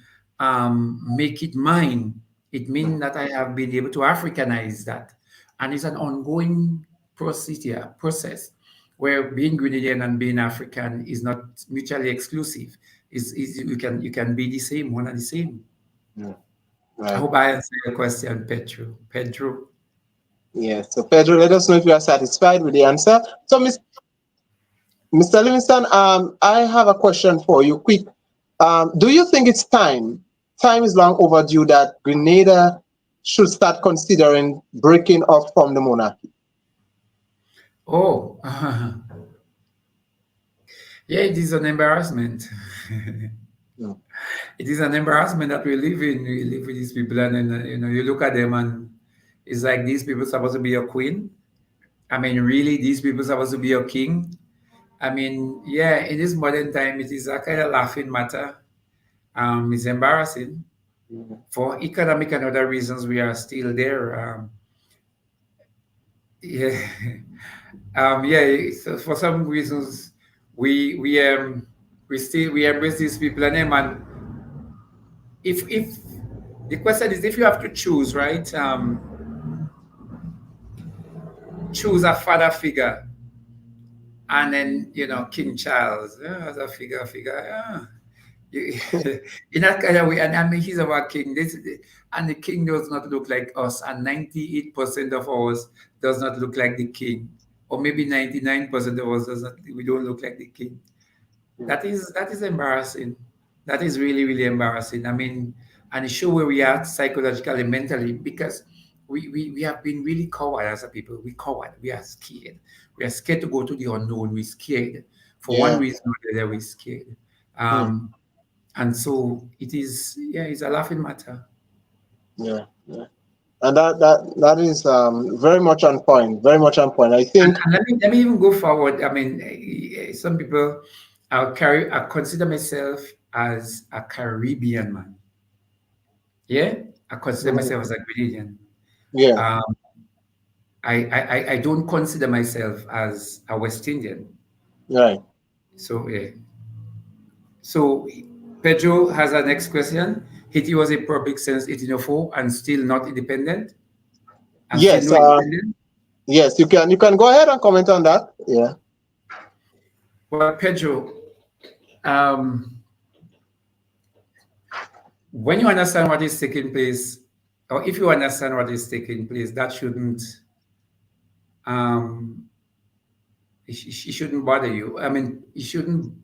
make it mine. It means that I have been able to Africanize that, and it's an ongoing process where being Grenadian and being African is not mutually exclusive. Is you can be the same, one and the same. Yeah. I Right. hope I answered your question, Pedro. Pedro. Yes. So Pedro, let us know if you are satisfied with the answer. So Mr. Livingston, I have a question for you. Quick. Do you think it's time? Time is long overdue that Grenada should start considering breaking off from the monarchy. Oh, Yeah, it is an embarrassment. Mm. It is an embarrassment that we live in. We live with these people, and then you look at them, and it's like these people supposed to be your queen. I mean, really, these people supposed to be your king. I mean, yeah, in this modern time, it is a kind of laughing matter. It's embarrassing Mm. for economic and other reasons. We are still there. Yeah, yeah. So for some reasons, we we um we embrace these people, and them, and if the question is, if you have to choose, right? Choose a father figure, and then King Charles as a figure. Yeah. You- in that kind of way, and I mean, he's our king. And the king does not look like us, and 98% of us does not look like the king, or maybe 99% of us does not. We don't look like the king. Mm. That is embarrassing. That is really really embarrassing. I mean, and it shows where we are psychologically, mentally, because we have been really coward as a people. We coward. We are scared. We are scared to go to the unknown. We're scared for one Yeah. reason or the other. We're scared. Mm. And so it is. Yeah, it's a laughing matter. Yeah. Yeah. And that is very much on point. Very much on point. I think. And let me even go forward. I mean, some people, I consider myself as a Caribbean man. Yeah, I consider Mm. myself as a Grenadian. Yeah. Um, I don't consider myself as a West Indian. Right. So yeah. So Pedro has a next question. Haiti was a republic since 1804 and still not independent, and still Yes. no independent. Yes. You can go ahead and comment on that. Yeah. Well, Pedro, um, when you understand what is taking place, or if you understand what is taking place, that shouldn't um, it shouldn't bother you. I mean, it shouldn't.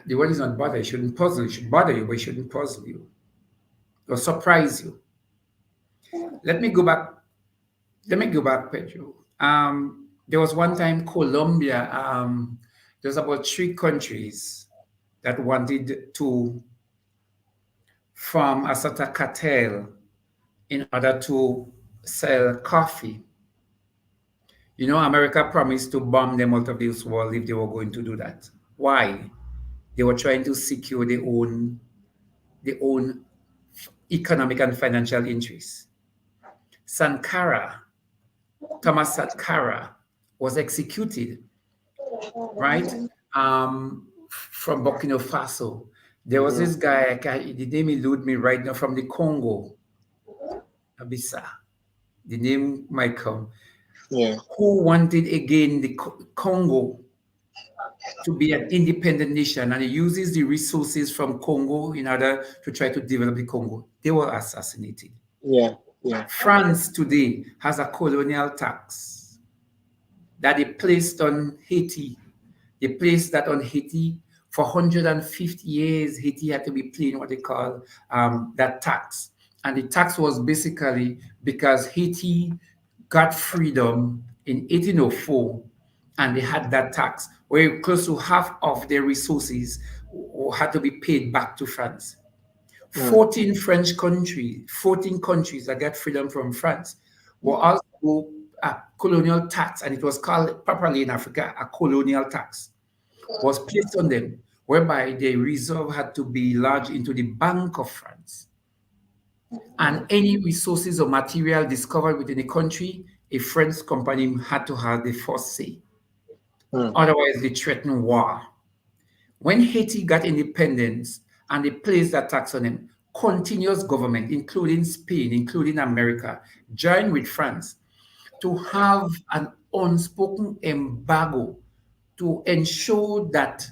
The word is not bother. It shouldn't puzzle. It should bother you, but it shouldn't puzzle you or surprise you. Let me go back. Let me go back, Pedro. There was one time Colombia. There's about three countries that wanted to form a sort of cartel in order to sell coffee. America promised to bomb them out of this world if they were going to do that. Why? They were trying to secure their own economic and financial interests. Sankara, Thomas Sankara, was executed, right? From Burkina Faso. There was Mm. this guy, the name eludes me right now, from the Congo, Abissa. The name might come, Yeah. who wanted again the Congo to be an independent nation, and he uses the resources from Congo in order to try to develop the Congo. They were assassinated. Yeah. Yeah. France today has a colonial tax that they placed on Haiti. They placed that on Haiti for 150 years. Haiti had to be paying what they call that tax. And the tax was basically because Haiti got freedom in 1804, and they had that tax where close to half of their resources had to be paid back to France. Mm. 14 countries that got freedom from France were also a colonial tax, and it was called properly in Africa a colonial tax, was placed on them, whereby the reserve had to be lodged into the Bank of France. And any resources or material discovered within the country, a French company had to have the first say. Mm. Otherwise, they threatened war. When Haiti got independence and they placed that tax on them, continuous government, including Spain, including America, joined with France to have an unspoken embargo to ensure that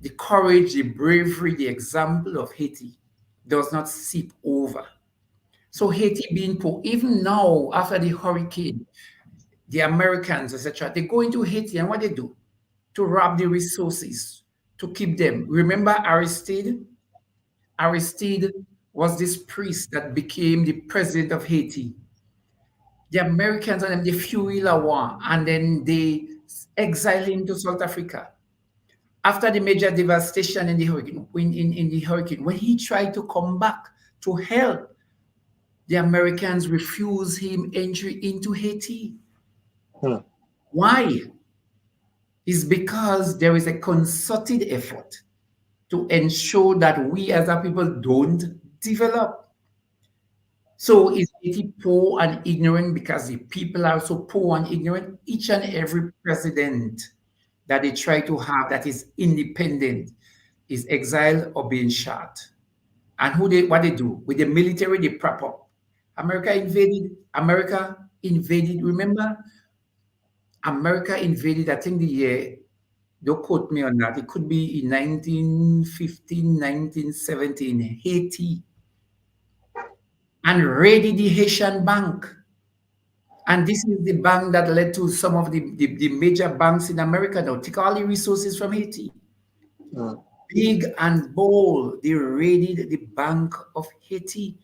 the courage, the bravery, the example of Haiti does not seep over. So Haiti being poor, even now after the hurricane, the Americans, etc., they go into Haiti, and what they do? To rob the resources, to keep them. Remember Aristide? Aristide was this priest that became the president of Haiti. The Americans and them, they fuel a war, and then they exile him to South Africa. After the major devastation in the hurricane, when he tried to come back to help, the Americans refused him entry into Haiti. Hmm. Why? It's because there is a concerted effort to ensure that we as a people don't develop. So is Haiti poor and ignorant because the people are so poor and ignorant? Each and every president that they try to have that is independent is exiled or being shot. And what they do with the military, they prop up. America invaded, remember? America invaded, I think the year, don't quote me on that, it could be in 1915, 1917, Haiti, and raided the Haitian bank. And this is the bank that led to some of the major banks in America now. Take all the resources from Haiti. Hmm. Big and bold, they raided the Bank of Haiti.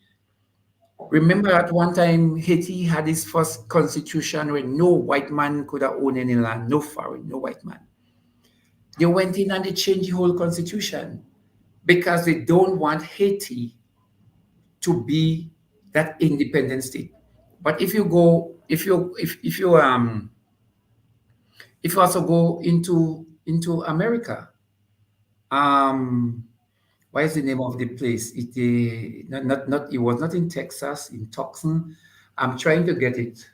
Remember at one time, Haiti had its first constitution where no white man could have owned any land, no foreign, no white man. They went in and they changed the whole constitution because they don't want Haiti to be that independent state. But if you also go into America, um, what is the name of the place? It was not in Texas, in Tucson. I'm trying to get it.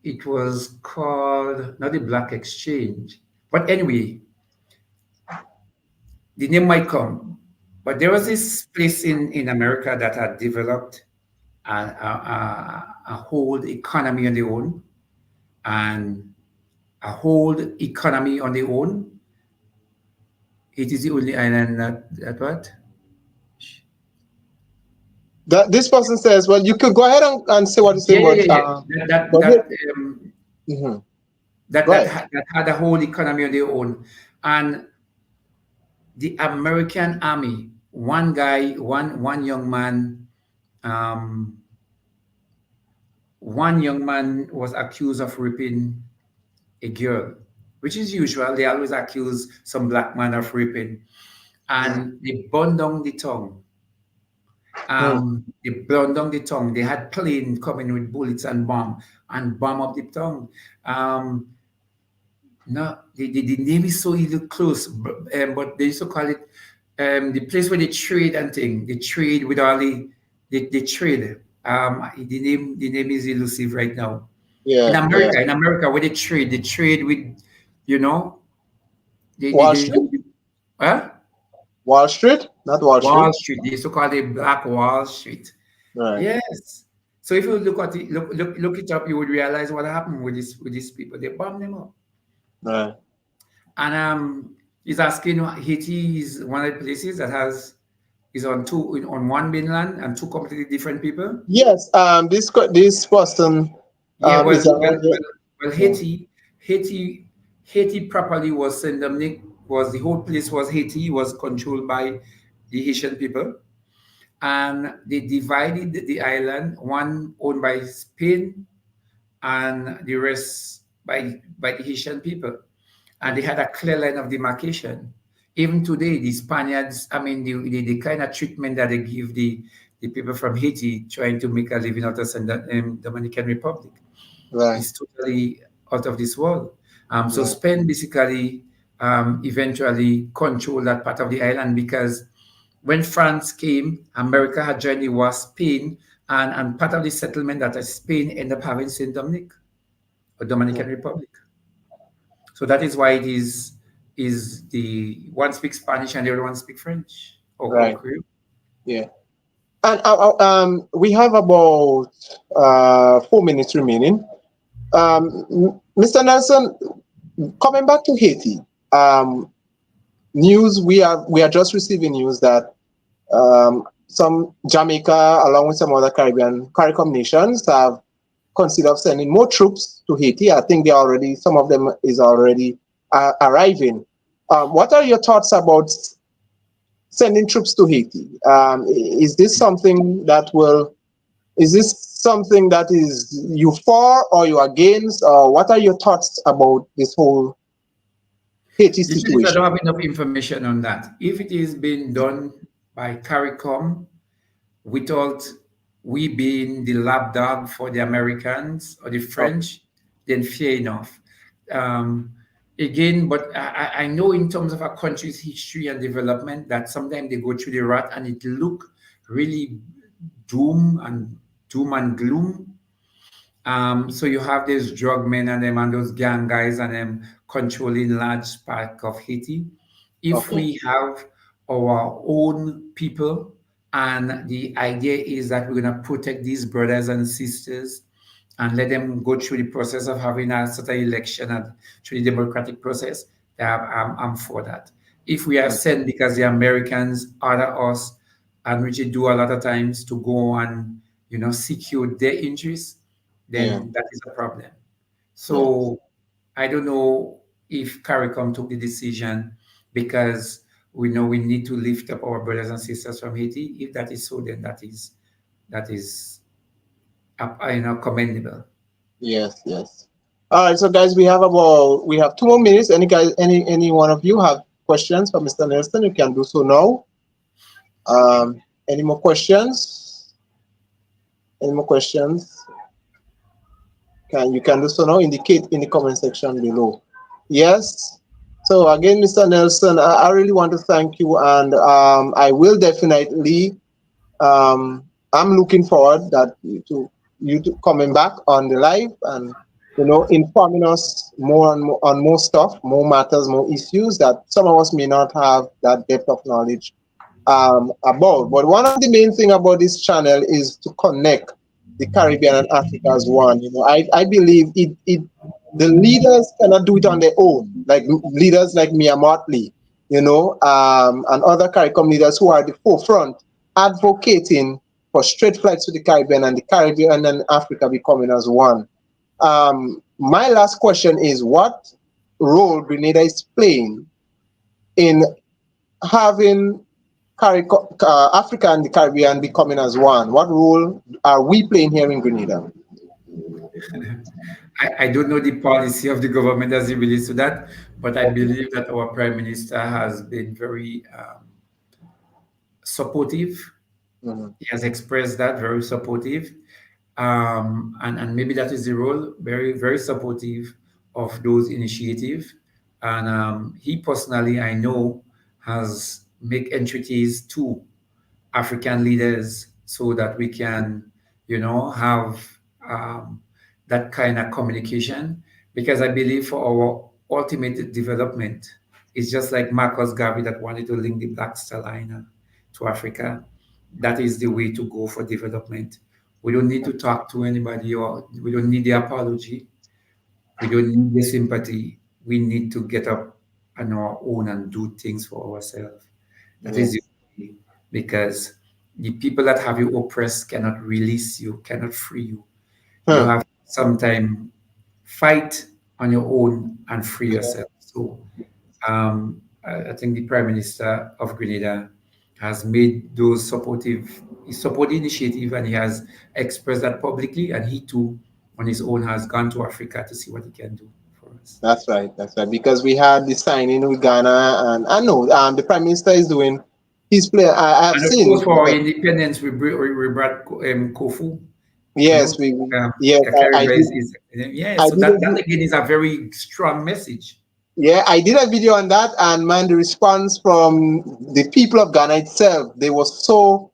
It was called not the Black Exchange, but anyway, the name might come. But there was this place in America that had developed a whole economy on their own, and a whole economy on their own. It is the only island that what? That this person says, well, you could go ahead and say what you're Yeah, saying, yeah, yeah, yeah. but mhm. Go ahead. That had a whole economy on their own, and the American army. One guy, one young man, um, one young man was accused of raping a girl, which is usual. They always accuse some black man of raping, Hmm. and they burned down the town. Hmm. They burned down the town. They had plane coming with bullets and bomb up the town. Um, No, the name is so little close, but they used to call it the place where they trade and thing. They trade with all they trade. The name is elusive right now. Yeah, yeah. In America, where they trade with, you know, Wall they Street? do. Huh? Wall Street? Not Wall Street. Wall Street. They used to call it Black Wall Street. Right, Yes. So if you look at it, look it up, you would realize what happened with these people. They bombed them up. right. And he's asking, Haiti is one of the places that is on one mainland and two completely different people. Yes, this person Yeah, is yeah. Haiti properly was Saint Dominic, was the whole place was Haiti, was controlled by the Haitian people, and they divided the island, one owned by Spain and the rest by the Haitian people. And they had a clear line of demarcation. Even today, the Spaniards, I mean, the kind of treatment that they give the people from Haiti trying to make a living out of the Dominican Republic Right, is totally out of this world. So right. Spain basically eventually controlled that part of the island because when France came, America had joined the war, Spain, and part of the settlement that Spain ended up having Saint Dominic, or Hmm. Dominican Republic. So that is why it is the one speaks Spanish and the other one speaks French or Right. Creole. Yeah. And we have about 4 minutes remaining. Mr. Nelson, coming back to Haiti, news we are just receiving news that some Jamaica, along with some other CARICOM nations, have considered sending more troops to Haiti. I think some of them is already arriving. What are your thoughts about sending troops to Haiti? Is this something that is you for or you against? Or what are your thoughts about this whole Haiti The truth is, I situation? don't have enough information on that. If it is being done by CARICOM without we being the lapdog for the Americans or the Okay. French, then fair enough. Um, Again, but I know in terms of a country's history and development that sometimes they go through the rut and it look really doom and doom and gloom. So you have these drug men and them and those gang guys and them controlling large part of Haiti. If Okay. we have our own people, and the idea is that we're gonna protect these brothers and sisters and let them go through the process of having a certain election and through the democratic process, I'm for that. If we are Mm. sent because the Americans order us and which they do a lot of times to go and secure their interests, Yeah. then that is a problem. Yeah. So I don't know if CARICOM took the decision because we know we need to lift up our brothers and sisters from Haiti. If that is so, then that is commendable. Yes. Yes. All right. So, guys, we have 2 more minutes. Any one of you have questions for Mr. Nelson? You can do so now. Any more questions? Any more questions? You can do so now. Indicate in the comment section below. Yes. So again, Mr. Nelson, I really want to thank you, and I will definitely. I'm looking forward that you to coming back on the live and informing us more and more on more stuff, more matters, more issues that some of us may not have that depth of knowledge about. But one of the main thing about this channel is to connect the Caribbean and Africa as one. I believe it the leaders cannot do it on their own, like leaders like Mia Motley, and other CARICOM leaders who are at the forefront advocating for straight flights to the Caribbean and the Caribbean and Africa becoming as one. My last question is, what role Grenada is playing in having Africa and the Caribbean becoming as one? What role are we playing here in Grenada? I don't know the policy of the government as it relates to that, but I believe that our Prime Minister has been very supportive. Mhm. He has expressed that very supportive, and maybe that is the role, very very supportive of those initiatives. And he personally, I know, has make entreaties to African leaders so that we can, have that kind of communication. Because I believe for our ultimate development, it's just like Marcus Garvey that wanted to link the Black Star Line to Africa. That is the way to go for development. We don't need to talk to anybody, or we don't need the apology. We don't need the sympathy. We need to get up on our own and do things for ourselves. That is the Yes. way, because the people that have you oppressed cannot release you, cannot free you. You Huh. have to sometime fight on your own and free Yeah. yourself. So I think the Prime Minister of Grenada has made those he support the initiative, and he has expressed that publicly, and he too on his own has gone to Africa to see what he can do for us. That's right. That's right. Because we had the signing with Ghana, and I know the Prime Minister is doing his play. I have And of course, seen. for our independence, we brought Kofu. Yes, we. Yes, I Caribbean did. yeah. I So did that a, again is a very strong message. Yeah, I did a video on that, and man, the response from the people of Ghana itself, they were so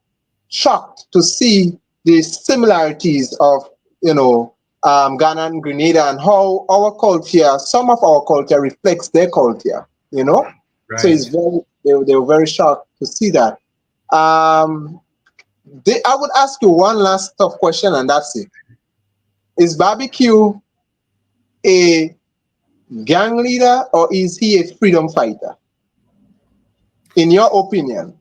shocked to see the similarities of Ghana and Grenada, and how our culture, some of our culture reflects their culture. So it's Right. they were very shocked to see that. I would ask you one last tough question, and that's it. Is barbecue a gang leader, or is he a freedom fighter? In your opinion?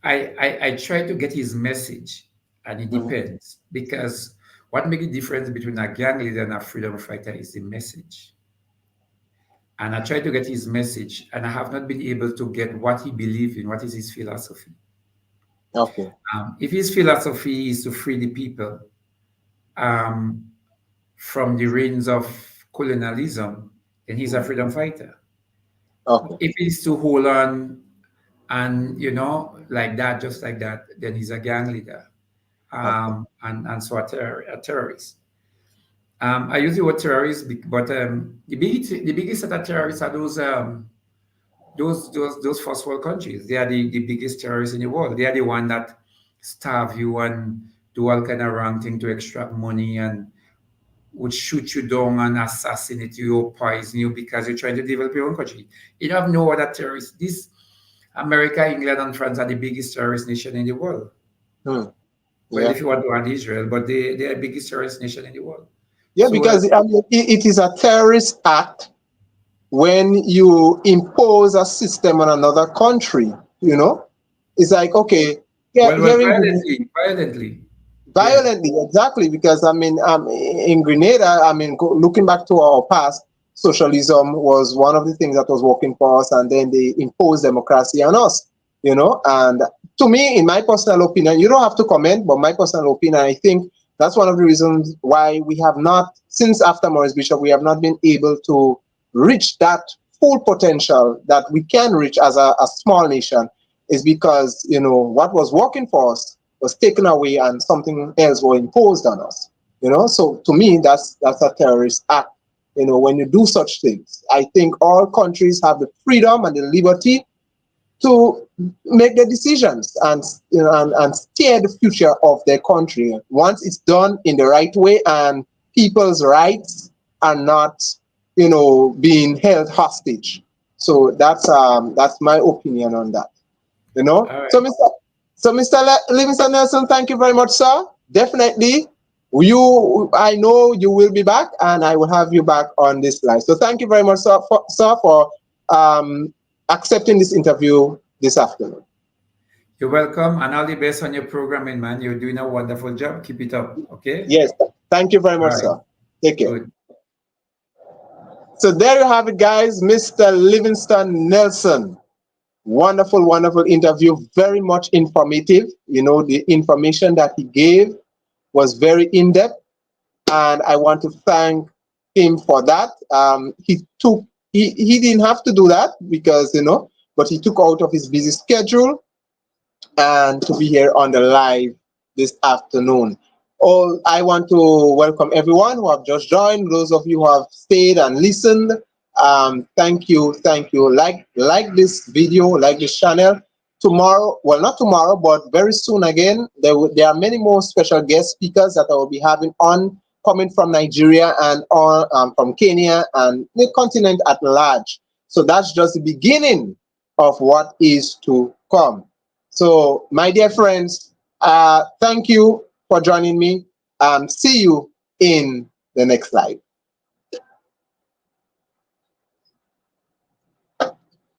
I try to get his message, and it Mhm. depends, because what makes the difference between a gang leader and a freedom fighter is the message. And I try to get his message, and I have not been able to get what he believes in, what is his philosophy. Okay. If his philosophy is to free the people um, from the reigns of colonialism, then he's a freedom fighter. Okay. If he's to hold on and, like that, just like that, then he's a gang leader, Okay. and so a terrorist. I use the word terrorist, but the biggest set of terrorists are those first world countries. They are the biggest terrorists in the world. They are the one that starve you and do all kind of wrong thing to extract money, and would shoot you down and assassinate you or poison you because you're trying to develop your own country. You have no other terrorists. This America, England, and France are the biggest terrorist nation in the world. Hmm. Well, Yeah. if you want to add Israel, but they are the biggest terrorist nation in the world. Yeah, So because I mean, it is a terrorist act when you impose a system on another country. You know, it's like, okay, yeah, well, here in violently, yeah. violently, exactly, because I mean, in Grenada, I mean, looking back to our past, socialism was one of the things that was working for us, and then they imposed democracy on us, you know. And to me, in my personal opinion, you don't have to comment, but my personal opinion, I think that's one of the reasons why we have not, since after Maurice Bishop, we have not been able to reach that full potential that we can reach as a small nation, is because, you know, what was working for us was taken away and something else was imposed on us. You know, so to me, that's a terrorist act. You know, when you do such things, I think all countries have the freedom and the liberty to make their decisions and, you know, and steer the future of their country once it's done in the right way and people's rights are not, you know, being held hostage. So that's my opinion on that. You know, All so right. Mr. Livingston Nelson, thank you very much, sir. Definitely, I know you will be back, and I will have you back on this live. So thank you very much, sir, for um, accepting this interview this afternoon. You're welcome, and all the best on your programming, man. You're doing a wonderful job. Keep it up, okay? Yes, thank you very All much, right. sir. Take care. Good. So there you have it, guys. Mr. Livingston Nelson. Wonderful, wonderful interview. Very much informative. You know, the information that he gave was very in-depth, and I want to thank him for that. He didn't have to do that because, you know, but he took out of his busy schedule and to be here on the live this afternoon. Oh, I want to welcome everyone who have just joined. Those of you who have stayed and listened, thank you, thank you. Like this video, like this channel. Tomorrow, well, not tomorrow, but very soon again, there are many more special guest speakers that I will be having on, coming from Nigeria and on from Kenya and the continent at large. So that's just the beginning of what is to come. So, my dear friends, thank you for joining me. See you in the next live.